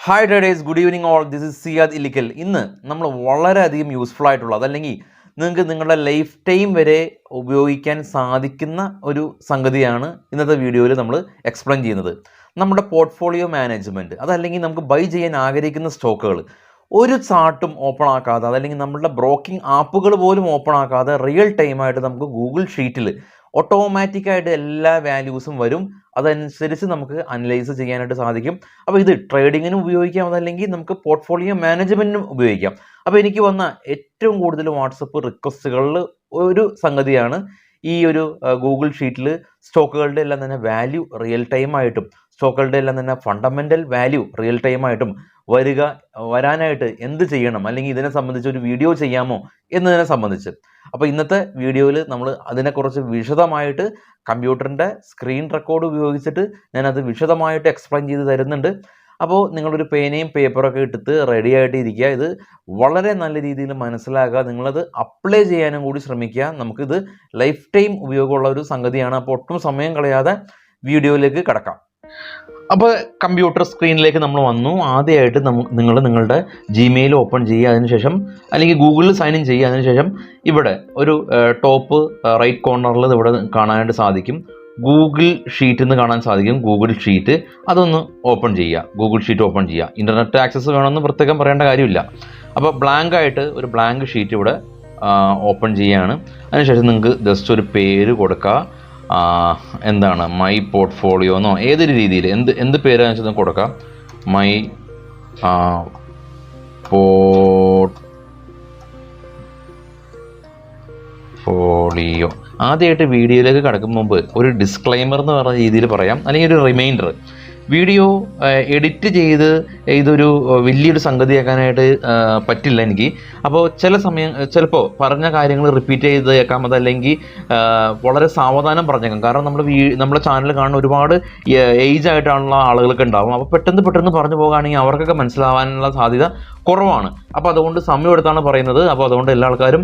Hi traders, good evening all. This is Siyad Illikkal. ഇന്ന് നമ്മൾ വളരെയധികം യൂസ്ഫുൾ ആയിട്ടുള്ള, അതല്ലെങ്കിൽ നിങ്ങൾക്ക് നിങ്ങളുടെ ലൈഫ് ടൈം വരെ ഉപയോഗിക്കാൻ സാധിക്കുന്ന ഒരു സംഗതിയാണ് ഇന്നത്തെ വീഡിയോയിൽ നമ്മൾ എക്സ്പ്ലെയിൻ ചെയ്യുന്നത്. നമ്മുടെ പോർട്ട്ഫോളിയോ മാനേജ്മെൻറ്റ്, അതല്ലെങ്കിൽ നമുക്ക് ബൈ ചെയ്യാൻ ആഗ്രഹിക്കുന്ന സ്റ്റോക്കുകൾ ഒരു ചാർട്ടും ഓപ്പൺ ആക്കാതെ, അതല്ലെങ്കിൽ നമ്മളുടെ ബ്രോക്കിംഗ് ആപ്പുകൾ പോലും ഓപ്പൺ ആക്കാതെ റിയൽ ടൈമായിട്ട് നമുക്ക് ഗൂഗിൾ ഷീറ്റിൽ ഓട്ടോമാറ്റിക്കായിട്ട് എല്ലാ വാല്യൂസും വരും. അതനുസരിച്ച് നമുക്ക് അനലൈസ് ചെയ്യാനായിട്ട് സാധിക്കും. അപ്പോൾ ഇത് ട്രേഡിങ്ങിനും ഉപയോഗിക്കാം, അതല്ലെങ്കിൽ നമുക്ക് പോർട്ട്ഫോളിയോ മാനേജ്മെൻറ്റിനും ഉപയോഗിക്കാം. അപ്പോൾ എനിക്ക് വന്ന ഏറ്റവും കൂടുതൽ വാട്സപ്പ് റിക്വസ്റ്റുകളിൽ ഒരു സംഗതിയാണ് ഈ ഒരു ഗൂഗിൾ ഷീറ്റിൽ സ്റ്റോക്കുകളുടെ എല്ലാം തന്നെ വാല്യൂ റിയൽ ടൈമായിട്ടും സ്റ്റോക്കുകളുടെ എല്ലാം തന്നെ ഫണ്ടമെൻ്റൽ വാല്യൂ റിയൽ ടൈമായിട്ടും വരാനായിട്ട് എന്ത് ചെയ്യണം, അല്ലെങ്കിൽ ഇതിനെ സംബന്ധിച്ച് ഒരു വീഡിയോ ചെയ്യാമോ എന്നതിനെ സംബന്ധിച്ച്. അപ്പോൾ ഇന്നത്തെ വീഡിയോയിൽ നമ്മൾ അതിനെക്കുറിച്ച് വിശദമായിട്ട് കമ്പ്യൂട്ടറിൻ്റെ സ്ക്രീൻ റെക്കോർഡ് ഉപയോഗിച്ചിട്ട് ഞാനത് വിശദമായിട്ട് എക്സ്പ്ലെയിൻ ചെയ്ത് തരുന്നുണ്ട്. അപ്പോൾ നിങ്ങളൊരു പേനയും പേപ്പറൊക്കെ എടുത്ത് റെഡി ആയിട്ട് ഇരിക്കുക. ഇത് വളരെ നല്ല രീതിയിൽ മനസ്സിലാക്കുക, നിങ്ങളത് അപ്ലൈ ചെയ്യാനും കൂടി ശ്രമിക്കുക. നമുക്കിത് ലൈഫ് ടൈം ഉപയോഗമുള്ള ഒരു സംഗതിയാണ്. അപ്പോൾ ഒട്ടും സമയം കളയാതെ വീഡിയോയിലേക്ക് കടക്കാം. അപ്പോൾ കമ്പ്യൂട്ടർ സ്ക്രീനിലേക്ക് നമ്മൾ വന്നു. ആദ്യമായിട്ട് നിങ്ങൾ നിങ്ങളുടെ ജിമെയിൽ ഓപ്പൺ ചെയ്യുക. അതിനുശേഷം അല്ലെങ്കിൽ ഗൂഗിളിൽ സൈൻ ഇൻ ചെയ്യുക. അതിനുശേഷം ഇവിടെ ഒരു ടോപ്പ് റൈറ്റ് കോർണറിൽ ഇവിടെ കാണാനായിട്ട് സാധിക്കും, ഗൂഗിൾ ഷീറ്റ് എന്ന് കാണാൻ സാധിക്കും. ഗൂഗിൾ ഷീറ്റ് അതൊന്ന് ഓപ്പൺ ചെയ്യുക. ഗൂഗിൾ ഷീറ്റ് ഓപ്പൺ ചെയ്യുക. ഇൻ്റർനെറ്റ് ആക്സസ് വേണമെന്ന് പ്രത്യേകം പറയേണ്ട കാര്യമില്ല. അപ്പോൾ ബ്ലാങ്ക് ആയിട്ട് ഒരു ബ്ലാങ്ക് ഷീറ്റ് ഇവിടെ ഓപ്പൺ ചെയ്യുകയാണ്. അതിനുശേഷം നിങ്ങൾക്ക് ജസ്റ്റ് ഒരു പേര് കൊടുക്കുക. എന്താണ്, മൈ പോർട്ട്ഫോളിയോ എന്നോ ഏതൊരു രീതിയിൽ എന്ത് പേരാണെന്ന് വെച്ചാൽ കൊടുക്കാം. My portfolio. ആദ്യമായിട്ട് വീഡിയോയിലേക്ക് കടക്കും മുമ്പ് ഒരു ഡിസ്ക്ലൈമർ എന്ന് പറഞ്ഞ രീതിയിൽ പറയാം, അല്ലെങ്കിൽ ഒരു റിമൈൻഡർ. വീഡിയോ എഡിറ്റ് ചെയ്ത് ഇതൊരു വലിയൊരു സംഗതിയാക്കാനായിട്ട് പറ്റില്ല എനിക്ക്. അപ്പോൾ ചിലപ്പോൾ പറഞ്ഞ കാര്യങ്ങൾ റിപ്പീറ്റ് ചെയ്തേക്കാം, അതല്ലെങ്കിൽ വളരെ സാവധാനം പറഞ്ഞേക്കാം. കാരണം നമ്മുടെ ചാനൽ കാണുന്ന ഒരുപാട് ഏജ് ആയിട്ടുള്ള ആളുകളൊക്കെ ഉണ്ടാവും. അപ്പോൾ പെട്ടെന്ന് പറഞ്ഞു പോകുകയാണെങ്കിൽ അവർക്കൊക്കെ മനസ്സിലാവാനുള്ള സാധ്യത കുറവാണ്. അപ്പോൾ അതുകൊണ്ട് സമയം എടുത്താണ് പറയുന്നത്. അപ്പോൾ അതുകൊണ്ട് എല്ലാ ആൾക്കാരും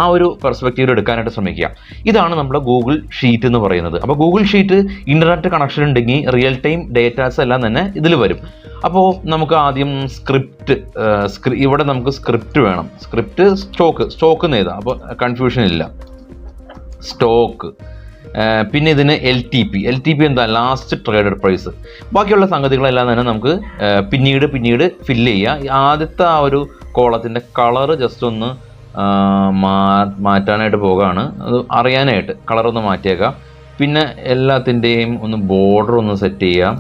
ആ ഒരു പെർസ്പെക്റ്റീവ് എടുക്കാനായിട്ട് ശ്രമിക്കുക. ഇതാണ് നമ്മുടെ ഗൂഗിൾ ഷീറ്റ് എന്ന് പറയുന്നത്. അപ്പോൾ ഗൂഗിൾ ഷീറ്റ് ഇൻ്റർനെറ്റ് കണക്ഷൻ ഉണ്ടെങ്കിൽ റിയൽ ടൈം ഡേറ്റാസ് എല്ലാം തന്നെ ഇതിൽ വരും. അപ്പോൾ നമുക്ക് ആദ്യം ഇവിടെ നമുക്ക് സ്ക്രിപ്റ്റ് വേണം. സ്ക്രിപ്റ്റ് സ്റ്റോക്ക് എന്ന് എഴുതാം, അപ്പോൾ കൺഫ്യൂഷൻ ഇല്ല. സ്റ്റോക്ക്, പിന്നെ ഇതിന് എൽ ടി പി എന്താ, ലാസ്റ്റ് ട്രേഡഡ് പ്രൈസ്. ബാക്കിയുള്ള സംഗതികളെല്ലാം തന്നെ നമുക്ക് പിന്നീട് ഫില്ല് ചെയ്യുക. ആദ്യത്തെ ആ ഒരു കോളത്തിൻ്റെ കളറ് ജസ്റ്റ് ഒന്ന് മാറ്റാനായിട്ട് പോകുകയാണ്. അത് അറിയാനായിട്ട് കളറൊന്ന് മാറ്റിയേക്കാം. പിന്നെ എല്ലാത്തിൻ്റെയും ഒന്ന് ബോർഡർ ഒന്ന് സെറ്റ് ചെയ്യാം.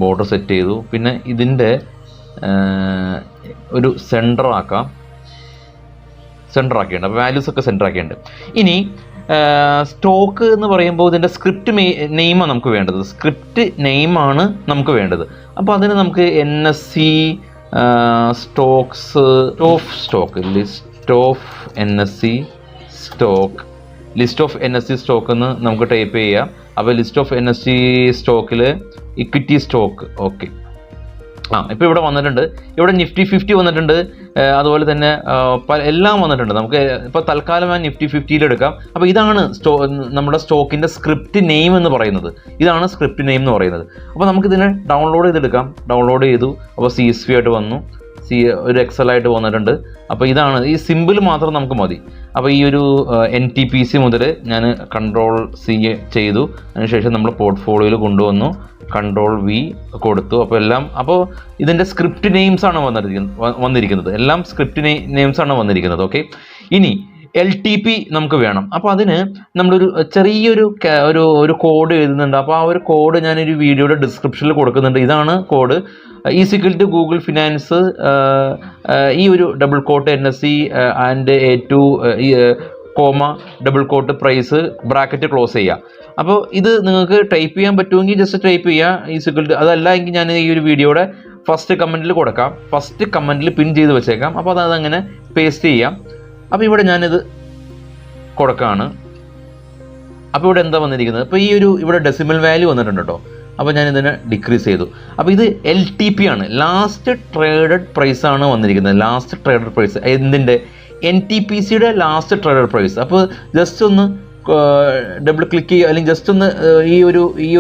ബോർഡർ സെറ്റ് ചെയ്തു. പിന്നെ ഇതിൻ്റെ ഒരു സെൻറ്റർ ആക്കിയിട്ടുണ്ട്. അപ്പോൾ വാല്യൂസൊക്കെ സെൻറ്റർ ആക്കിയിട്ടുണ്ട്. ഇനി സ്റ്റോക്ക് എന്ന് പറയുമ്പോൾ ഇതിൻ്റെ സ്ക്രിപ്റ്റ് നെയിമാണ് നമുക്ക് വേണ്ടത്. സ്ക്രിപ്റ്റ് നെയിമാണ് നമുക്ക് വേണ്ടത്. അപ്പോൾ അതിന് നമുക്ക് NSE list of NSE stock എന്ന് നമുക്ക് ടൈപ്പ് ചെയ്യാം. അപ്പോൾ ലിസ്റ്റ് ഓഫ് NSE സ്റ്റോക്കിൽ ഇക്വിറ്റി സ്റ്റോക്ക്, ഓക്കെ. ഇപ്പോൾ ഇവിടെ വന്നിട്ടുണ്ട്. ഇവിടെ നിഫ്റ്റി 50 വന്നിട്ടുണ്ട്. അതുപോലെ തന്നെ എല്ലാം വന്നിട്ടുണ്ട്. നമുക്ക് ഇപ്പോൾ തൽക്കാലം നിഫ്റ്റി 50 എടുക്കാം. അപ്പോൾ ഇതാണ് നമ്മുടെ സ്റ്റോക്കിൻ്റെ സ്ക്രിപ്റ്റ് നെയിം എന്ന് പറയുന്നത്. ഇതാണ് സ്ക്രിപ്റ്റ് നെയിം എന്ന് പറയുന്നത്. അപ്പോൾ നമുക്കിതിനെ ഡൗൺലോഡ് ചെയ്തെടുക്കാം. ഡൗൺലോഡ് ചെയ്തു. അപ്പോൾ CSV ആയിട്ട് വന്നു, ഒരു എക്സൽ ആയിട്ട് വന്നിട്ടുണ്ട്. അപ്പോൾ ഇതാണ്, ഈ സിമ്പിൾ മാത്രം നമുക്ക് മതി. അപ്പോൾ ഈ ഒരു NTPC മുതൽ ഞാൻ Ctrl+C ചെയ്തു. അതിനുശേഷം നമ്മൾ പോർട്ട്ഫോളിയോയിൽ കൊണ്ടുവന്നു, Ctrl+V കൊടുത്തു. അപ്പോൾ ഇതിൻ്റെ സ്ക്രിപ്റ്റ് നെയിംസ് ആണ് വന്നിരിക്കുന്നത്. എല്ലാം സ്ക്രിപ്റ്റ് നെയിംസ് ആണ് വന്നിരിക്കുന്നത്. ഓക്കെ. ഇനി LTP നമുക്ക് വേണം. അപ്പോൾ അതിന് നമ്മളൊരു ചെറിയൊരു കോഡ് എഴുതുന്നുണ്ട്. അപ്പോൾ ആ ഒരു കോഡ് ഞാനൊരു വീഡിയോയുടെ ഡിസ്ക്രിപ്ഷനിൽ കൊടുക്കുന്നുണ്ട്. ഇതാണ് കോഡ്. = ഗൂഗിൾ ഫിനാൻസ്, ഈ ഒരു double quote NSE and A2 double quote price, bracket close ചെയ്യുക. അപ്പോൾ ഇത് നിങ്ങൾക്ക് ടൈപ്പ് ചെയ്യാൻ പറ്റുമെങ്കിൽ ജസ്റ്റ് ടൈപ്പ് ചെയ്യുക. അതല്ല എങ്കിൽ ഞാൻ ഈ ഒരു വീഡിയോയുടെ ഫസ്റ്റ് കമൻറ്റിൽ കൊടുക്കാം. ഫസ്റ്റ് കമൻറ്റിൽ പിൻ ചെയ്ത് വെച്ചേക്കാം. അപ്പോൾ അതങ്ങനെ പേസ്റ്റ് ചെയ്യാം. അപ്പോൾ ഇവിടെ ഞാനിത് കൊടുക്കുകയാണ്. അപ്പോൾ ഇവിടെ എന്താ വന്നിരിക്കുന്നത്, ഇപ്പോൾ ഇവിടെ ഡെസിമൽ വാല്യൂ വന്നിട്ടുണ്ട് കേട്ടോ. അപ്പോൾ ഞാനിതിനെ ഡിക്രീസ് ചെയ്തു. അപ്പോൾ ഇത് LTP ആണ്, ലാസ്റ്റ് ട്രേഡഡ് പ്രൈസ് ആണ് വന്നിരിക്കുന്നത്. ലാസ്റ്റ് ട്രേഡഡ് പ്രൈസ് എന്തിൻ്റെ, NTPCയുടെ ലാസ്റ്റ് ട്രേഡഡ് പ്രൈസ്. അപ്പോൾ ജസ്റ്റ് ഒന്ന് ഡബിൾ ക്ലിക്ക് ചെയ്യുക, അല്ലെങ്കിൽ ജസ്റ്റ് ഒന്ന് ഈ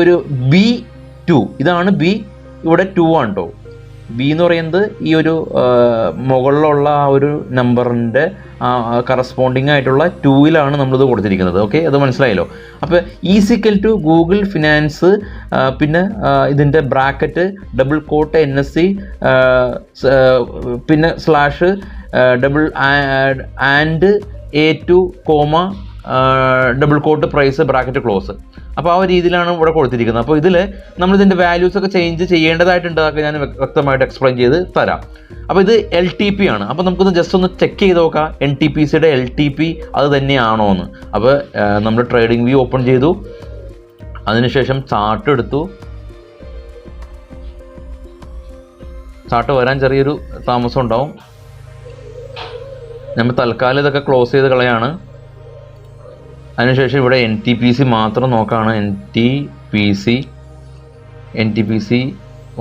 ഒരു B2 ഇതാണ് B2 ഇവിടെ 2 ആണ് കേട്ടോ. ബി എന്ന് പറയുന്നത് ഈ ഒരു മുകളിലുള്ള ആ ഒരു നമ്പറിൻ്റെ കറസ്പോണ്ടിങ് ആയിട്ടുള്ള 2-ലാണ് നമ്മളിത് കൊടുത്തിരിക്കുന്നത്. ഓക്കെ, അത് മനസ്സിലായല്ലോ. അപ്പോൾ ഈസിക്കൽ ടു ഗൂഗിൾ ഫിനാൻസ്, പിന്നെ ഇതിൻ്റെ ബ്രാക്കറ്റ് ഡബിൾ കോട്ട് NSE, പിന്നെ slash double and A2 comma double quote price bracket close. അപ്പോൾ ആ ഒരു രീതിയിലാണ് ഇവിടെ കൊടുത്തിരിക്കുന്നത്. അപ്പോൾ ഇതിൽ നമ്മളിതിൻ്റെ വാല്യൂസൊക്കെ ചേഞ്ച് ചെയ്യേണ്ടതായിട്ടുണ്ട്. അതൊക്കെ ഞാൻ വ്യക്തമായിട്ട് എക്സ്പ്ലെയിൻ ചെയ്ത് തരാം. അപ്പോൾ ഇത് LTP ആണ്. അപ്പോൾ നമുക്കൊന്ന് ജസ്റ്റ് ഒന്ന് ചെക്ക് ചെയ്ത് നോക്കാം NTPCയുടെ LTP അത് തന്നെയാണോ എന്ന്. അപ്പോൾ നമ്മൾ ട്രേഡിംഗ് വ്യൂ ഓപ്പൺ ചെയ്തു, അതിനുശേഷം ചാർട്ട് എടുത്തു. ചാർട്ട് വരാൻ ചെറിയൊരു താമസം ഉണ്ടാവും. നമ്മൾ തൽക്കാലം ഇതൊക്കെ ക്ലോസ് ചെയ്ത് കളയാണ്. അതിനുശേഷം ഇവിടെ NTPC മാത്രം നോക്കുകയാണ്. NTPC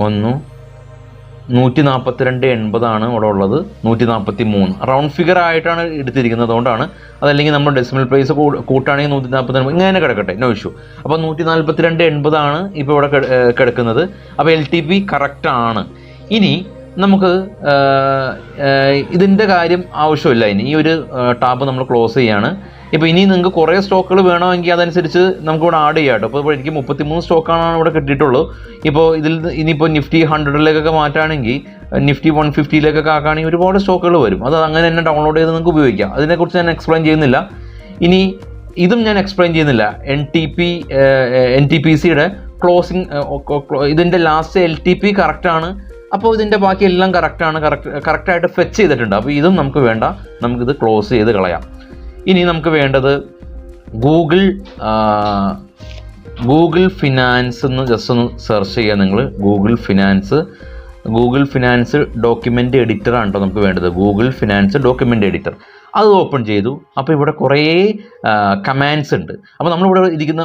142.80 ഇവിടെ ഉള്ളത്. 143 റൗണ്ട് ഫിഗർ ആയിട്ടാണ് എടുത്തിരിക്കുന്നത്, അതുകൊണ്ടാണ്. അതല്ലെങ്കിൽ നമ്മൾ ഡെസിമൽ പ്രൈസ് കൂട്ടാണെങ്കിൽ 149 ഇങ്ങനെ കിടക്കട്ടെ, നോ ഇഷ്യൂ. അപ്പോൾ 142.80 ഇപ്പോൾ ഇവിടെ കിടക്കുന്നത്. അപ്പോൾ LTP കറക്റ്റാണ്. ഇനി നമുക്ക് ഇതിൻ്റെ കാര്യം ആവശ്യമില്ല. ഇനി ഈ ഒരു ടാബ് നമ്മൾ ക്ലോസ് ചെയ്യാണ്. ഇപ്പോൾ ഇനി നിങ്ങൾക്ക് കുറേ സ്റ്റോക്കുകൾ വേണമെങ്കിൽ അതനുസരിച്ച് നമുക്കിവിടെ ആഡ് ചെയ്യാം കേട്ടോ. അപ്പോൾ എനിക്ക് 33 സ്റ്റോക്കാണ് ഇവിടെ കിട്ടിയിട്ടുള്ളൂ. ഇപ്പോൾ ഇതിൽ ഇനിയിപ്പോൾ നിഫ്റ്റി 100-ലേക്കൊക്കെ മാറ്റുകയാണെങ്കിൽ, നിഫ്റ്റി 150-ലേക്കൊക്കെ ആക്കുകയാണെങ്കിൽ ഒരുപാട് സ്റ്റോക്കുകൾ വരും. അത് അങ്ങനെ തന്നെ ഡൗൺലോഡ് ചെയ്ത് നിങ്ങൾക്ക് ഉപയോഗിക്കാം. അതിനെക്കുറിച്ച് ഞാൻ എക്സ്പ്ലെയിൻ ചെയ്യുന്നില്ല. ഇനി ഇതും ഞാൻ എക്സ്പ്ലെയിൻ ചെയ്യുന്നില്ല. NTPCയുടെ ക്ലോസിങ്, ഇതിൻ്റെ ലാസ്റ്റ് LTP കറക്റ്റാണ്. അപ്പോൾ ഇതിൻ്റെ ബാക്കി എല്ലാം കറക്റ്റായിട്ട് ഫെച്ച് ചെയ്തിട്ടുണ്ട്. അപ്പോൾ ഇതും നമുക്ക് വേണ്ട, നമുക്കിത് ക്ലോസ് ചെയ്ത് കളയാം. ഇനി നമുക്ക് വേണ്ടത് ഗൂഗിൾ ഫിനാൻസ് എന്ന് ജസ്റ്റ് ഒന്ന് സെർച്ച് ചെയ്യുക നിങ്ങൾ. ഗൂഗിൾ ഫിനാൻസ് ഡോക്യുമെൻ്റ് എഡിറ്ററാണ് കേട്ടോ നമുക്ക് വേണ്ടത്. ഗൂഗിൾ ഫിനാൻസ് ഡോക്യുമെൻ്റ് എഡിറ്റർ അത് ഓപ്പൺ ചെയ്തു. അപ്പോൾ ഇവിടെ കുറേ കമാൻഡ്സ് ഉണ്ട്. അപ്പോൾ നമ്മളിവിടെ ഇരിക്കുന്ന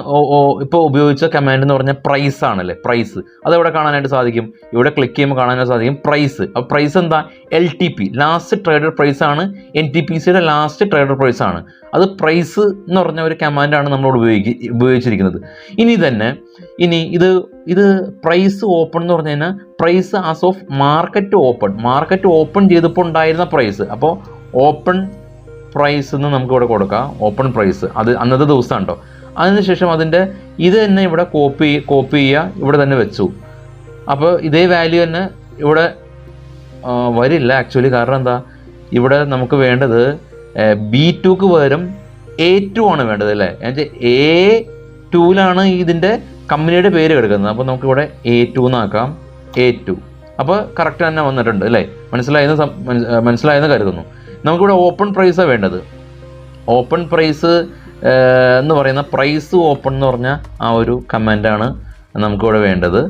ഇപ്പോൾ ഉപയോഗിച്ച കമാൻഡ് എന്ന് പറഞ്ഞാൽ പ്രൈസ് ആണല്ലേ. പ്രൈസ് അതെവിടെ കാണാനായിട്ട് സാധിക്കും? ഇവിടെ ക്ലിക്ക് ചെയ്യുമ്പോൾ കാണാനായിട്ട് സാധിക്കും പ്രൈസ്. അപ്പോൾ പ്രൈസ് എന്താ? LTP ലാസ്റ്റ് ട്രേഡർ പ്രൈസ് ആണ്. NTPCയുടെ ലാസ്റ്റ് ട്രേഡർ പ്രൈസ് ആണ്. അത് പ്രൈസ് എന്ന് പറഞ്ഞ ഒരു കമാൻഡാണ് നമ്മളോട് ഉപയോഗിച്ചിരിക്കുന്നത്. ഇനി ഇത് പ്രൈസ് ഓപ്പൺ എന്ന് പറഞ്ഞു കഴിഞ്ഞാൽ price as of market open ചെയ്തപ്പോൾ ഉണ്ടായിരുന്ന പ്രൈസ്. അപ്പോൾ ഓപ്പൺ പ്രൈസ് എന്ന് നമുക്ക് ഇവിടെ കൊടുക്കാം. ഓപ്പൺ പ്രൈസ് അത് അന്നത്തെ ദിവസമാണ് കേട്ടോ. അതിനുശേഷം അതിൻ്റെ ഇത് തന്നെ ഇവിടെ കോപ്പി ചെയ്യുക, ഇവിടെ തന്നെ വെച്ചു. അപ്പോൾ ഇതേ വാല്യൂ തന്നെ ഇവിടെ വരില്ല ആക്ച്വലി. കാരണം എന്താ, ഇവിടെ നമുക്ക് വേണ്ടത് B2ക്ക് പകരം A2 ആണ് വേണ്ടത് അല്ലേ. എന്നുവെച്ചാൽ A2-ലാണ് ഇതിൻ്റെ കമ്പനിയുടെ പേര് കിടക്കുന്നത്. അപ്പോൾ നമുക്കിവിടെ A2 എന്നാക്കാം. A2 അപ്പോൾ കറക്റ്റ് തന്നെ വന്നിട്ടുണ്ട് അല്ലേ. മനസ്സിലായെന്ന് കരുതുന്നു. നമുക്കിവിടെ ഓപ്പൺ പ്രൈസാണ് വേണ്ടത്. ഓപ്പൺ പ്രൈസ് എന്ന് പറയുന്ന പ്രൈസ് ഓപ്പൺ എന്ന് പറഞ്ഞ ആ ഒരു കമാൻഡാണ് നമുക്കിവിടെ വേണ്ടത്.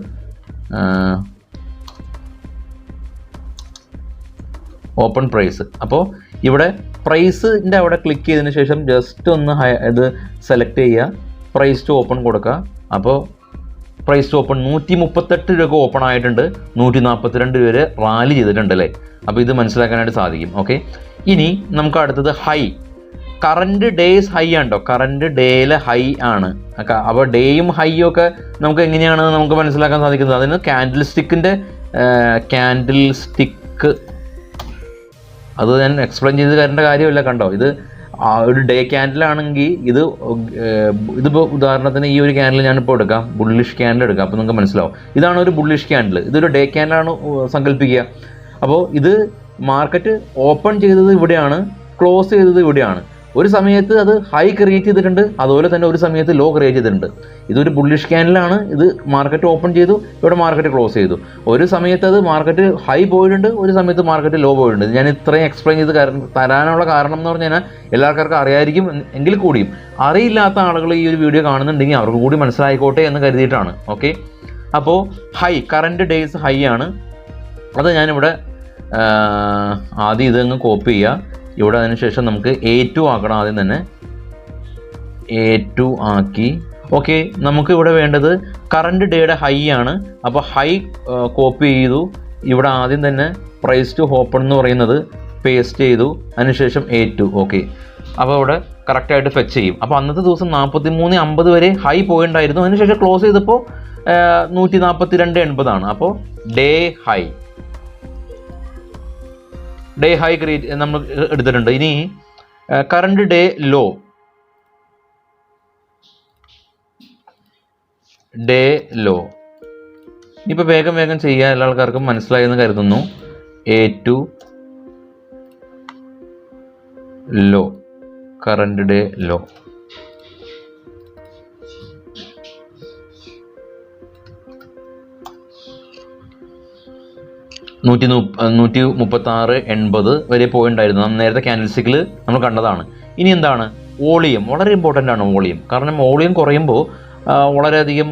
Open price. അപ്പോൾ ഇവിടെ പ്രൈസിൻ്റെ അവിടെ ക്ലിക്ക് ചെയ്തതിന് ശേഷം ജസ്റ്റ് ഒന്ന് ഇത് സെലക്ട് ചെയ്യുക, പ്രൈസ് ടു ഓപ്പൺ കൊടുക്കുക. അപ്പോൾ പ്രൈസ് ടു ഓപ്പൺ 138 രൂപ ഓപ്പൺ ആയിട്ടുണ്ട്. 142 വരെ റാലി ചെയ്തിട്ടുണ്ട് അല്ലേ. അപ്പോൾ ഇത് മനസ്സിലാക്കാനായിട്ട് സാധിക്കും. ഓക്കെ, ഇനി നമുക്ക് അടുത്തത് ഹൈ. കറൻറ്റ് ഡേയ്സ് ഹൈ ആണ് കേട്ടോ. കറൻറ്റ് ഡേയിലെ ഹൈ ആണ്. അപ്പോൾ ഡേയും ഹൈയും ഒക്കെ നമുക്ക് എങ്ങനെയാണ് നമുക്ക് മനസ്സിലാക്കാൻ സാധിക്കുന്നത്? അതിന് ക്യാൻഡിൽ സ്റ്റിക്ക് അത് ഞാൻ എക്സ്പ്ലെയിൻ ചെയ്ത് തരേണ്ട കാര്യമില്ല. കണ്ടോ, ഇത് ഒരു ഡേ ക്യാൻഡിലാണെങ്കിൽ ഇതിപ്പോൾ ഉദാഹരണത്തിന് ഈ ഒരു ക്യാൻഡിൽ ഞാനിപ്പോൾ എടുക്കാം, ബുള്ളിഷ് ക്യാൻഡിൽ എടുക്കാം. അപ്പോൾ നിങ്ങൾക്ക് മനസ്സിലാവും ഇതാണ് ഒരു ബുള്ളിഷ് ക്യാൻഡിൽ. ഇതൊരു ഡേ ക്യാൻഡിലാണ് സങ്കല്പിക്കുക. അപ്പോൾ ഇത് മാർക്കറ്റ് ഓപ്പൺ ചെയ്തത് ഇവിടെയാണ്, ക്ലോസ് ചെയ്തത് ഇവിടെയാണ്. ഒരു സമയത്ത് അത് ഹൈ ക്രിയേറ്റ് ചെയ്തിട്ടുണ്ട്, അതുപോലെ തന്നെ ഒരു സമയത്ത് ലോ ക്രിയേറ്റ് ചെയ്തിട്ടുണ്ട്. ഇതൊരു ബുള്ളിഷ് ക്യാൻഡിലാണ്. ഇത് മാർക്കറ്റ് ഓപ്പൺ ചെയ്തു, ഇവിടെ മാർക്കറ്റ് ക്ലോസ് ചെയ്തു. ഒരു സമയത്ത് അത് മാർക്കറ്റ് ഹൈ പോയിട്ടുണ്ട്, ഒരു സമയത്ത് മാർക്കറ്റ് ലോ പോയിട്ടുണ്ട്. ഞാൻ ഇത്രയും എക്സ്പ്ലെയിൻ ചെയ്ത് തരാനുള്ള കാരണം എന്ന് പറഞ്ഞു കഴിഞ്ഞാൽ എല്ലാവർക്കും അറിയായിരിക്കും, എങ്കിൽ കൂടിയും അറിയില്ലാത്ത ആളുകൾ ഈ ഒരു വീഡിയോ കാണുന്നുണ്ടെങ്കിൽ അവർക്ക് കൂടി മനസ്സിലായിക്കോട്ടെ എന്ന് കരുതിയിട്ടാണ്. ഓക്കെ, അപ്പോൾ ഹൈ കറൻറ്റ് ഡേയ്സ് ഹൈ ആണ്. അത് ഞാനിവിടെ ആദ്യം ഇതങ്ങ് കോപ്പി ചെയ്യുക. ഇവിടെ അതിനുശേഷം നമുക്ക് A2 ആക്കണം. ആദ്യം തന്നെ A2 ആക്കി. ഓക്കെ, നമുക്ക് ഇവിടെ വേണ്ടത് കറൻറ്റ് ഡേയുടെ ഹൈ ആണ്. അപ്പോൾ ഹൈ കോപ്പി ചെയ്തു. ഇവിടെ ആദ്യം തന്നെ പ്രൈസ് ടു ഓപ്പൺ എന്ന് പറയുന്നത് പേസ്റ്റ് ചെയ്തു. അതിനുശേഷം A2. ഓക്കെ, അപ്പോൾ ഇവിടെ കറക്റ്റായിട്ട് ഫെച്ച് ചെയ്യും. അപ്പോൾ അന്നത്തെ ദിവസം 43.50 വരെ ഹൈ പോയിണ്ടായിരുന്നു. അതിനുശേഷം ക്ലോസ് ചെയ്തപ്പോൾ 142.80 അപ്പോൾ ഡേ ഹൈ ക്രിയേറ്റ് നമ്മൾ എടുത്തിട്ടുണ്ട്. ഇനി കറണ്ട് ഡേ ലോ ഇപ്പോൾ വേഗം ചെയ്യാൻ എല്ലാ ആൾക്കാർക്കും മനസ്സിലായെന്ന് കരുതുന്നു. A2 law, current day law. $136.80 വരെ പോയിണ്ടായിരുന്നു. നമ്മൾ നേരത്തെ ക്യാൻഡിൽസ്റ്റിക്കിൽ നമ്മൾ കണ്ടതാണ്. ഇനി എന്താണ് വോളിയം? വളരെ ഇമ്പോർട്ടൻ്റ് ആണ് വോളിയം. കാരണം വോളിയം കുറയുമ്പോൾ വളരെയധികം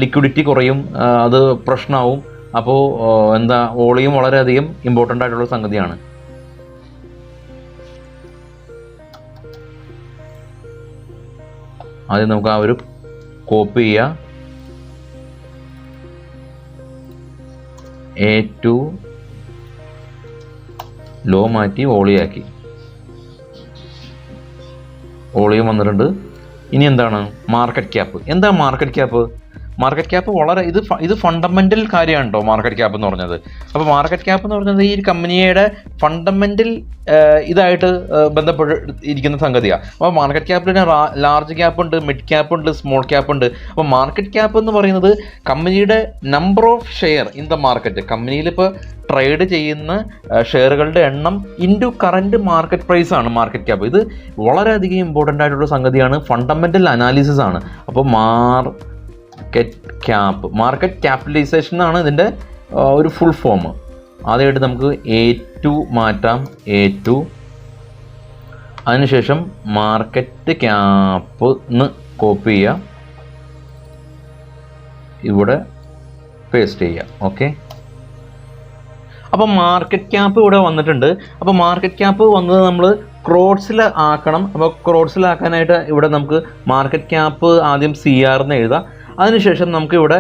ലിക്വിഡിറ്റി കുറയും, അത് പ്രശ്നമാവും. അപ്പോൾ വോളിയം വളരെയധികം ഇമ്പോർട്ടൻ്റ് ആയിട്ടുള്ള സംഗതിയാണ്. ആദ്യം നമുക്ക് ആ ഒരു കോപ്പി ചെയ്യുക. A2 ലോ മാറ്റി വോളിയാക്കി, വോളിയം വന്നിട്ടുണ്ട്. ഇനി എന്താണ് മാർക്കറ്റ് ക്യാപ്പ്? എന്താ മാർക്കറ്റ് ക്യാപ്പ് വളരെ ഇത് ഫണ്ടമെൻ്റൽ കാര്യമാണ് കേട്ടോ. മാർക്കറ്റ് ക്യാപ്പ് എന്ന് പറഞ്ഞത്, അപ്പോൾ മാർക്കറ്റ് ക്യാപ്പ് എന്ന് പറഞ്ഞത് ഈ കമ്പനിയുടെ ഫണ്ടമെൻ്റൽ ഇതായിട്ട് ബന്ധപ്പെട്ട് ഇരിക്കുന്ന സംഗതിയാണ്. അപ്പോൾ മാർക്കറ്റ് ക്യാപ്പിൽ ലാർജ് ക്യാപ്പ് ഉണ്ട്, മിഡ് ക്യാപ്പ് ഉണ്ട്, സ്മോൾ ക്യാപ്പ് ഉണ്ട്. അപ്പോൾ മാർക്കറ്റ് ക്യാപ്പ് എന്ന് പറയുന്നത് കമ്പനിയുടെ number of share in the market, കമ്പനിയിൽ ഇപ്പോൾ ട്രേഡ് ചെയ്യുന്ന ഷെയറുകളുടെ എണ്ണം ഇൻറ്റു കറൻറ്റ് മാർക്കറ്റ് പ്രൈസ് ആണ് മാർക്കറ്റ് ക്യാപ്പ്. ഇത് വളരെയധികം ഇമ്പോർട്ടൻ്റ് ആയിട്ടുള്ള സംഗതിയാണ്, ഫണ്ടമെൻ്റൽ അനാലിസിസ് ആണ്. അപ്പോൾ മാർക്കറ്റ് ക്യാപിറ്റലൈസേഷൻ ആണ് ഇതിൻ്റെ ഒരു ഫുൾ ഫോം. ആദ്യമായിട്ട് നമുക്ക് A2 മാറ്റാം, A2. അതിനുശേഷം മാർക്കറ്റ് ക്യാപ്പ് എന്ന് കോപ്പി ചെയ്യുക, ഇവിടെ പേസ്റ്റ് ചെയ്യുക. ഓക്കെ, അപ്പോൾ മാർക്കറ്റ് ക്യാപ്പ് ഇവിടെ വന്നിട്ടുണ്ട്. അപ്പോൾ മാർക്കറ്റ് ക്യാപ്പ് വന്നത് നമ്മൾ ക്രോഡ്സിൽ ആക്കണം. അപ്പോൾ ക്രോഡ്സിലാക്കാനായിട്ട് ഇവിടെ നമുക്ക് മാർക്കറ്റ് ക്യാപ്പ് ആദ്യം CR എന്ന് എഴുതാം. അതിനുശേഷം നമുക്കിവിടെ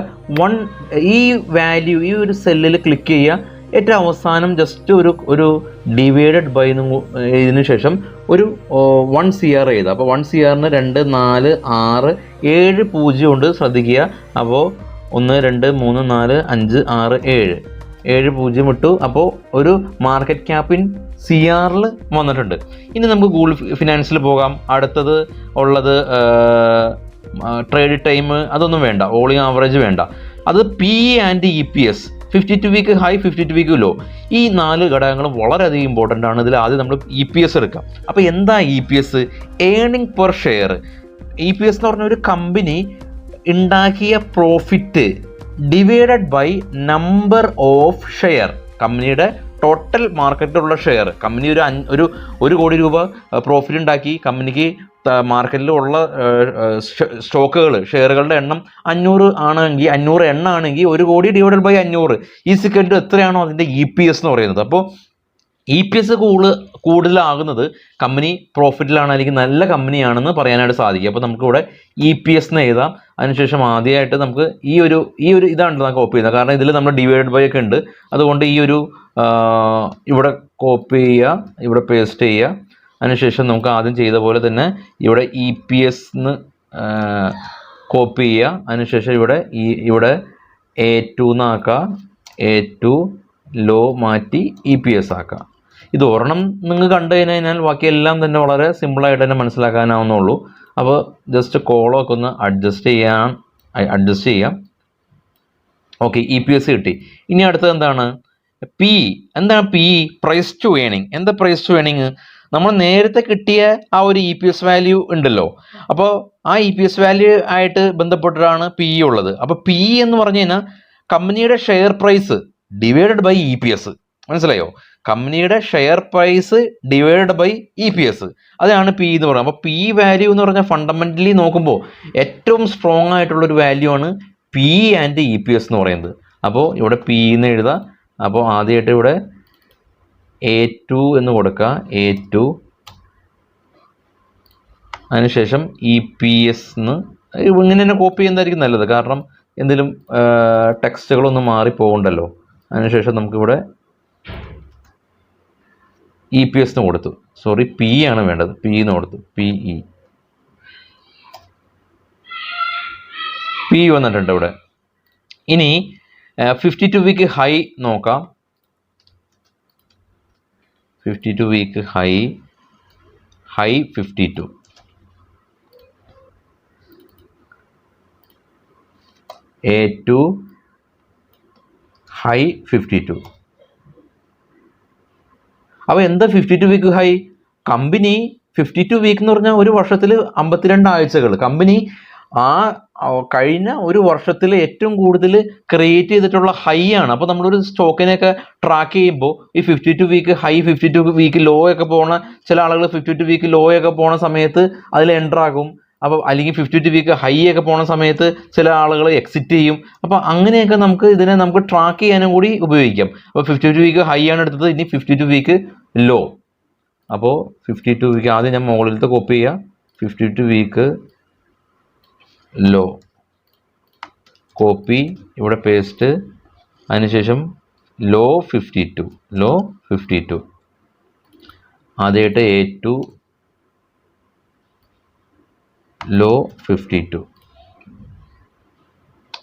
ഈ വാല്യൂ, ഈ ഒരു സെല്ലിൽ ക്ലിക്ക് ചെയ്യുക. ഏറ്റവും അവസാനം ജസ്റ്റ് ഒരു ഡിവൈഡഡ് ബൈ ഇതിനു ശേഷം ഒരു 1 CR എഴുതുക. അപ്പോൾ 1 CRന് 2, 4, 6, 7 0 ഉണ്ട്, ശ്രദ്ധിക്കുക. അപ്പോൾ 1, 2, 3, 4, 5, 6, 7 0 ഇട്ടു. അപ്പോൾ ഒരു മാർക്കറ്റ് ക്യാപ്പിൻ CRൽ വന്നിട്ടുണ്ട്. ഇനി നമുക്ക് ഗൂഗിൾ ഫിനാൻസിൽ പോകാം. അടുത്തത് ഉള്ളത് ട്രേഡ് ടൈം, അതൊന്നും വേണ്ട, വോളിയം ആവറേജ് വേണ്ട. അത് PE and EPS, 52 week high, 52 week low. ഈ 4 ഘടകങ്ങൾ വളരെയധികം ഇമ്പോർട്ടൻ്റ് ആണ്. ഇതിൽ ആദ്യം നമ്മൾ EPS എടുക്കാം. അപ്പോൾ എന്താ EPS? Earning per share. EPS എന്ന് പറഞ്ഞ ഒരു കമ്പനി ഉണ്ടാക്കിയ profit divided by number of share. കമ്പനിയുടെ ടോട്ടൽ മാർക്കറ്റിലുള്ള ഷെയർ. കമ്പനി ഒരു 1 കോടി രൂപ പ്രോഫിറ്റ് ഉണ്ടാക്കി, കമ്പനിക്ക് മാർക്കറ്റിലുള്ള ഷെയറുകളുടെ എണ്ണം 500 ആണെങ്കിൽ, 500 എണ്ണം ആണെങ്കിൽ 1 കോടി ഡിവൈഡഡ് ബൈ 500 ഈസിക്കൽ ടു എത്രയാണോ അതിൻ്റെ EPS എന്ന് പറയുന്നത്. അപ്പോൾ EPS കൂടുതലാകുന്നത് കമ്പനി പ്രോഫിറ്റിലാണ്, അല്ലെങ്കിൽ നല്ല കമ്പനിയാണെന്ന് പറയാനായിട്ട് സാധിക്കും. അപ്പോൾ നമുക്കിവിടെ EPS എന്ന് എഴുതാം. അതിനുശേഷം ആദ്യമായിട്ട് നമുക്ക് ഈ ഒരു ഇതാണ് നമുക്ക് കോപ്പി ചെയ്യുന്നത്. കാരണം ഇതിൽ നമ്മൾ ഡിവൈഡ് ബൈ ഒക്കെ ഉണ്ട്. അതുകൊണ്ട് ഇവിടെ കോപ്പി ചെയ്യുക, ഇവിടെ പേസ്റ്റ് ചെയ്യുക. അതിനുശേഷം നമുക്ക് ആദ്യം ചെയ്ത പോലെ തന്നെ ഇവിടെ EPS എന്ന് കോപ്പി ചെയ്യുക. അതിനുശേഷം ഇവിടെ A2 എന്നാക്കുക, A2 ലോ മാറ്റി EPS ആക്കുക. ഇത് ഒരെണ്ണം നിങ്ങൾ കണ്ടു കഴിഞ്ഞാൽ ബാക്കിയെല്ലാം തന്നെ വളരെ സിമ്പിളായിട്ട് തന്നെ മനസ്സിലാക്കാനാവുന്നുള്ളൂ. അപ്പോൾ ജസ്റ്റ് കോളമൊക്കെ ഒന്ന് അഡ്ജസ്റ്റ് ചെയ്യാം. ഓക്കെ, EPS കിട്ടി. ഇനി അടുത്തത് എന്താണ്? എന്താണ് PE? Price to earning. എന്താ പ്രൈസ് ടു ഏണിംഗ്? നമ്മൾ നേരത്തെ കിട്ടിയ ആ ഒരു EPS വാല്യൂ ഉണ്ടല്ലോ, അപ്പോൾ ആ EPS വാല്യൂ ആയിട്ട് ബന്ധപ്പെട്ടിട്ടാണ് PE ഉള്ളത്. അപ്പോൾ PE എന്ന് പറഞ്ഞു കഴിഞ്ഞാൽ കമ്പനിയുടെ share price divided by EPS. മനസ്സിലായോ? കമ്പനിയുടെ share price divided by EPS, അതാണ് PE എന്ന് പറയുന്നത്. അപ്പോൾ PE വാല്യൂ എന്ന് പറഞ്ഞാൽ ഫണ്ടമെൻ്റലി നോക്കുമ്പോൾ ഏറ്റവും സ്ട്രോങ് ആയിട്ടുള്ളൊരു വാല്യൂ ആണ് PE ആൻഡ് EPS എന്ന് പറയുന്നത്. അപ്പോൾ ഇവിടെ PE എന്ന് എഴുതാം. അപ്പോൾ ആദ്യമായിട്ട് ഇവിടെ A2 എന്ന് കൊടുക്കുക, A2. അതിനുശേഷം EPS എന്ന് ഇങ്ങനെ തന്നെ കോപ്പി ചെയ്യുന്നതായിരിക്കും നല്ലത്, കാരണം എന്തെങ്കിലും ടെക്സ്റ്റുകളൊന്നും മാറിപ്പോകണ്ടല്ലോ. അതിനുശേഷം നമുക്കിവിടെ EPS എന്ന് കൊടുത്തു. സോറി, PE ആണ് വേണ്ടത്, PE എന്ന് കൊടുത്തു. PE വന്നിട്ടുണ്ട് ഇവിടെ. ഇനി 52 വീക്ക് ഹൈ നോക്കാം. 52 വീക്ക് ഹൈ 52, A2 ഹൈ 52. അപ്പോൾ എന്താ 52 വീക്ക് ഹൈ? കമ്പനി 52 വീക്ക് എന്ന് പറഞ്ഞാൽ ഒരു വർഷത്തിൽ 52 ആഴ്ചകൾ. കമ്പനി കഴിഞ്ഞ ഒരു വർഷത്തിൽ ഏറ്റവും കൂടുതൽ ക്രിയേറ്റ് ചെയ്തിട്ടുള്ള ഹൈ ആണ്. അപ്പോൾ നമ്മളൊരു സ്റ്റോക്കിനെയൊക്കെ ട്രാക്ക് ചെയ്യുമ്പോൾ ഈ 52 വീക്ക് ഹൈ 52 വീക്ക് ലോ ഒക്കെ പോണ ചില ആളുകൾ 52 വീക്ക് ലോ ഒക്കെ പോണ സമയത്ത് അതിൽ എൻ്റർ ആകും. അപ്പോൾ അല്ലെങ്കിൽ 52 വീക്ക് ഹൈ ഒക്കെ പോണ സമയത്ത് ചില ആളുകൾ എക്സിറ്റ് ചെയ്യും. അപ്പോൾ അങ്ങനെയൊക്കെ നമുക്ക് ട്രാക്ക് ചെയ്യാനും കൂടി ഉപയോഗിക്കാം. അപ്പോൾ 52 വീക്ക് ഹൈ ആണ് എടുത്തത്, ഇനി 52 വീക്ക് ലോ. അപ്പോൾ 52 വീക്ക് ആദ്യം ഞാൻ മുകളിലത്തെ കോപ്പി ചെയ്യുക, 52 വീക്ക് ലോ കോപ്പി, ഇവിടെ പേസ്റ്റ്, അതിനുശേഷം ലോ 52 ആദ്യമായിട്ട് A2 ലോ 52.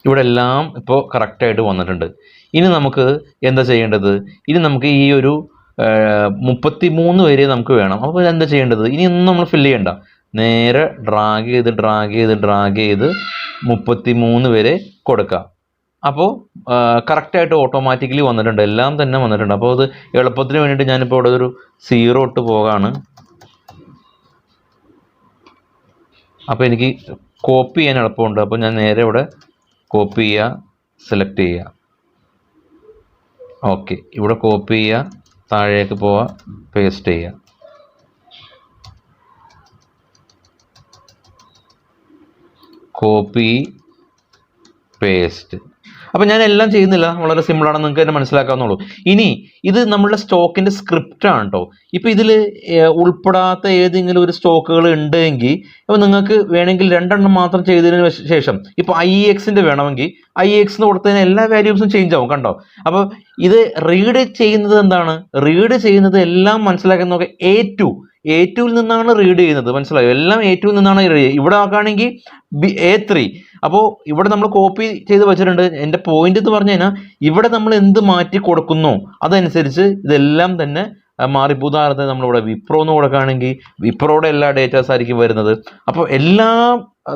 ഇവിടെ എല്ലാം ഇപ്പോൾ കറക്റ്റായിട്ട് വന്നിട്ടുണ്ട്. ഇനി നമുക്ക് എന്താ ചെയ്യേണ്ടത്? ഇനി നമുക്ക് ഈ ഒരു 33 വരെ നമുക്ക് വേണം. അപ്പോൾ എന്താ ചെയ്യേണ്ടത്? ഇനി ഒന്നും നമ്മൾ ഫില്ല് ചെയ്യണ്ട, നേരെ ഡ്രാഗ് ചെയ്ത് 33 വരെ കൊടുക്കുക. അപ്പോൾ കറക്റ്റായിട്ട് ഓട്ടോമാറ്റിക്കലി വന്നിട്ടുണ്ട്, എല്ലാം തന്നെ വന്നിട്ടുണ്ട്. അപ്പോൾ അത് എളുപ്പത്തിന് വേണ്ടിയിട്ട് ഞാനിപ്പോൾ ഇവിടെ ഒരു 0 ഇട്ട് പോകാണ്. അപ്പോൾ എനിക്ക് കോപ്പി ചെയ്യാൻ എളുപ്പമുണ്ട്. അപ്പോൾ ഞാൻ നേരെ ഇവിടെ കോപ്പി ചെയ്യുക, സെലക്ട് ചെയ്യുക, ഓക്കെ, ഇവിടെ കോപ്പി ചെയ്യുക, താഴേക്ക് പോവുക, പേസ്റ്റ് ചെയ്യുക. Copy paste. അപ്പം ഞാൻ എല്ലാം ചെയ്യുന്നില്ല, വളരെ സിമ്പിളാണ്, നിങ്ങൾക്ക് തന്നെ മനസ്സിലാക്കാവുന്നുള്ളൂ. ഇനി ഇത് നമ്മളുടെ സ്റ്റോക്കിൻ്റെ സ്ക്രിപ്റ്റാണ് കേട്ടോ. ഇപ്പം ഇതിൽ ഉൾപ്പെടാത്ത ഏതെങ്കിലും ഒരു സ്റ്റോക്കുകൾ ഉണ്ടെങ്കിൽ അപ്പോൾ നിങ്ങൾക്ക് വേണമെങ്കിൽ 2 എണ്ണം മാത്രം ചെയ്തതിന് ശേഷം ഇപ്പോൾ IEXൻ്റെ വേണമെങ്കിൽ IEX എന്ന് കൊടുത്തതിന് എല്ലാ വാല്യൂസും ചേഞ്ച് ആവും, കണ്ടോ. അപ്പോൾ ഇത് റീഡ് ചെയ്യുന്നത് എന്താണ്? റീഡ് ചെയ്യുന്നത് എല്ലാം മനസ്സിലാക്കാൻ നോക്കുക, A2ൽ നിന്നാണ് റീഡ് ചെയ്യുന്നത്, മനസ്സിലായോ? എല്ലാം A2ൽ നിന്നാണ് റീഡ് ചെയ്യുക. ഇവിടെ നോക്കുകയാണെങ്കിൽ A3. അപ്പോൾ ഇവിടെ നമ്മൾ കോപ്പി ചെയ്ത് വെച്ചിട്ടുണ്ട്. എൻ്റെ പോയിന്റ് എന്ന് പറഞ്ഞു കഴിഞ്ഞാൽ ഇവിടെ നമ്മൾ എന്ത് മാറ്റി കൊടുക്കുന്നു അതനുസരിച്ച് ഇതെല്ലാം തന്നെ മാറിപ്പോൾ. ഉദാഹരണത്തിന് നമ്മളിവിടെ വിപ്രോ എന്ന് കൊടുക്കുകയാണെങ്കിൽ വിപ്രോയുടെ എല്ലാ ഡേറ്റാസ് ആയിരിക്കും വരുന്നത്. അപ്പോൾ എല്ലാം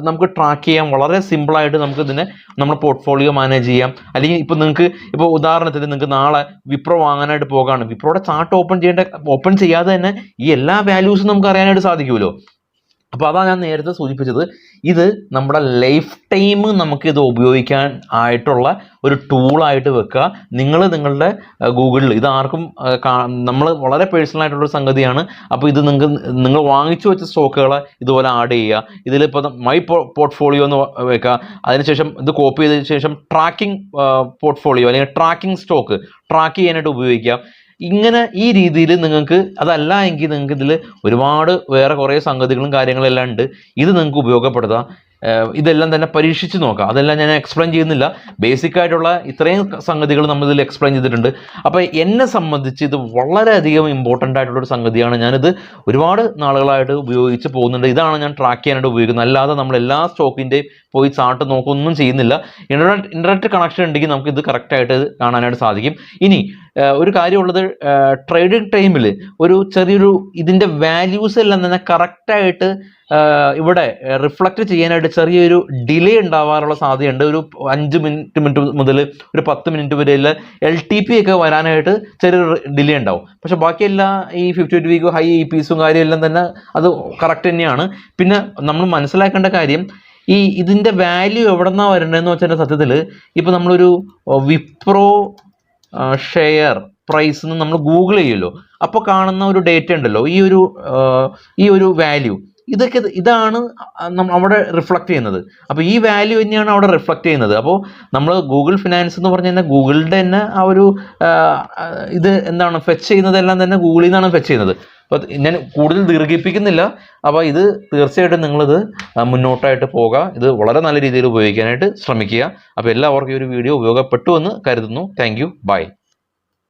നമുക്ക് ട്രാക്ക് ചെയ്യാം, വളരെ സിമ്പിളായിട്ട് നമുക്ക് ഇതിനെ നമ്മുടെ പോർട്ട്ഫോളിയോ മാനേജ് ചെയ്യാം. അല്ലെങ്കിൽ ഇപ്പോൾ നിങ്ങൾക്ക് ഇപ്പോൾ ഉദാഹരണത്തിന് നിങ്ങൾക്ക് നാളെ വിപ്രോ വാങ്ങാനായിട്ട് പോകാണ്, വിപ്രോയുടെ ചാർട്ട് ഓപ്പൺ ചെയ്യാതെ തന്നെ ഈ എല്ലാ വാല്യൂസും നമുക്ക് അറിയാനായിട്ട് സാധിക്കുമല്ലോ. അപ്പോൾ അതാണ് ഞാൻ നേരത്തെ സൂചിപ്പിച്ചത്, ഇത് നമ്മുടെ ലൈഫ് ടൈം നമുക്കിത് ഉപയോഗിക്കാൻ ആയിട്ടുള്ള ഒരു ടൂളായിട്ട് വെക്കുക. നിങ്ങളുടെ ഗൂഗിളിൽ ഇത് ആർക്കും നമ്മൾ വളരെ പേഴ്സണൽ ആയിട്ടുള്ളൊരു സംഗതിയാണ്. അപ്പോൾ ഇത് നിങ്ങൾ വാങ്ങിച്ചു വെച്ച സ്റ്റോക്കുകളെ ഇതുപോലെ ആഡ് ചെയ്യുക. ഇതിലിപ്പോൾ മൈ പോർട്ട്ഫോളിയോ എന്ന് വെക്കുക. അതിനുശേഷം ഇത് കോപ്പി ചെയ്തതിന് ശേഷം ട്രാക്കിംഗ് പോർട്ട്ഫോളിയോ അല്ലെങ്കിൽ ട്രാക്കിംഗ് സ്റ്റോക്ക് ട്രാക്ക് ചെയ്യാനായിട്ട് ഉപയോഗിക്കാം. ഇങ്ങനെ ഈ രീതിയിൽ നിങ്ങൾക്ക് അതല്ല എങ്കിൽ നിങ്ങൾക്ക് ഇതിൽ ഒരുപാട് വേറെ കുറേ സംഗതികളും കാര്യങ്ങളെല്ലാം ഉണ്ട്, ഇത് നിങ്ങൾക്ക് ഉപയോഗപ്പെടുത്താം. ഇതെല്ലാം തന്നെ പരീക്ഷിച്ച് നോക്കാം. അതെല്ലാം ഞാൻ എക്സ്പ്ലെയിൻ ചെയ്യുന്നില്ല, ബേസിക് ആയിട്ടുള്ള ഇത്രയും സംഗതികൾ നമ്മൾ ഇതിൽ എക്സ്പ്ലെയിൻ ചെയ്തിട്ടുണ്ട്. അപ്പോൾ എന്നെ സംബന്ധിച്ച് ഇത് വളരെയധികം ഇമ്പോർട്ടൻ്റ് ആയിട്ടുള്ളൊരു സംഗതിയാണ്. ഞാനിത് ഒരുപാട് നാളുകളായിട്ട് ഉപയോഗിച്ച് പോകുന്നുണ്ട്. ഇതാണ് ഞാൻ ട്രാക്ക് ചെയ്യാനായിട്ട് ഉപയോഗിക്കുന്നത്. അല്ലാതെ നമ്മൾ എല്ലാ സ്റ്റോക്കിൻ്റെയും പോയി ചാർട്ട് നോക്കൊന്നും ചെയ്യുന്നില്ല. ഇൻ്റർനെറ്റ് കണക്ഷൻ ഉണ്ടെങ്കിൽ നമുക്ക് ഇത് കറക്റ്റായിട്ട് കാണാനായിട്ട് സാധിക്കും. ഇനി ഒരു കാര്യമുള്ളത്, ട്രേഡിംഗ് ടൈമിൽ ഒരു ചെറിയൊരു ഇതിൻ്റെ വാല്യൂസ് എല്ലാം തന്നെ കറക്റ്റായിട്ട് ഇവിടെ റിഫ്ലക്റ്റ് ചെയ്യാനായിട്ട് ചെറിയൊരു ഡിലേ ഉണ്ടാവാനുള്ള സാധ്യതയുണ്ട്. ഒരു 5 മിനിറ്റ് മുതൽ ഒരു 10 മിനിറ്റ് വരെയുള്ള LTP ഒക്കെ വരാനായിട്ട് ചെറിയൊരു ഡിലേ ഉണ്ടാവും. പക്ഷെ ബാക്കിയെല്ലാം ഈ 52 വീക്ക് ഹൈ EPSും കാര്യമെല്ലാം തന്നെ അത് കറക്റ്റ് തന്നെയാണ്. പിന്നെ നമ്മൾ മനസ്സിലാക്കേണ്ട കാര്യം, ഇതിൻ്റെ വാല്യൂ എവിടെ നിന്നാണ് വരേണ്ടതെന്ന് വെച്ചാൽ സത്യത്തിൽ ഇപ്പോൾ നമ്മളൊരു വിപ്രോ ഷെയർ പ്രൈസ് എന്ന് നമ്മൾ ഗൂഗിൾ ചെയ്യുമല്ലോ, അപ്പോൾ കാണുന്ന ഒരു ഡേറ്റ ഉണ്ടല്ലോ, ഈ ഒരു വാല്യൂ, ഇതാണ് അവിടെ റിഫ്ലക്റ്റ് ചെയ്യുന്നത്. അപ്പോൾ ഈ വാല്യൂ തന്നെയാണ് അവിടെ റിഫ്ലക്റ്റ് ചെയ്യുന്നത്. അപ്പോൾ നമ്മൾ ഗൂഗിൾ ഫിനാൻസ് എന്ന് പറഞ്ഞു കഴിഞ്ഞാൽ ഗൂഗിളിൻ്റെ തന്നെ ആ ഒരു ഇത് എന്താണ് ഫെച്ച് ചെയ്യുന്നതെല്ലാം തന്നെ ഗൂഗിളിൽ നിന്നാണ് ഫെച്ച് ചെയ്യുന്നത്. അപ്പോൾ ഞാൻ കൂടുതൽ ദീർഘിപ്പിക്കുന്നില്ല. അപ്പോൾ ഇത് തീർച്ചയായിട്ടും നിങ്ങളിത് മുന്നോട്ടായിട്ട് പോകുക, ഇത് വളരെ നല്ല രീതിയിൽ ഉപയോഗിക്കാനായിട്ട് ശ്രമിക്കുക. അപ്പോൾ എല്ലാവർക്കും ഈ ഒരു വീഡിയോ ഉപയോഗപ്പെട്ടു എന്ന് കരുതുന്നു. Thank you, by.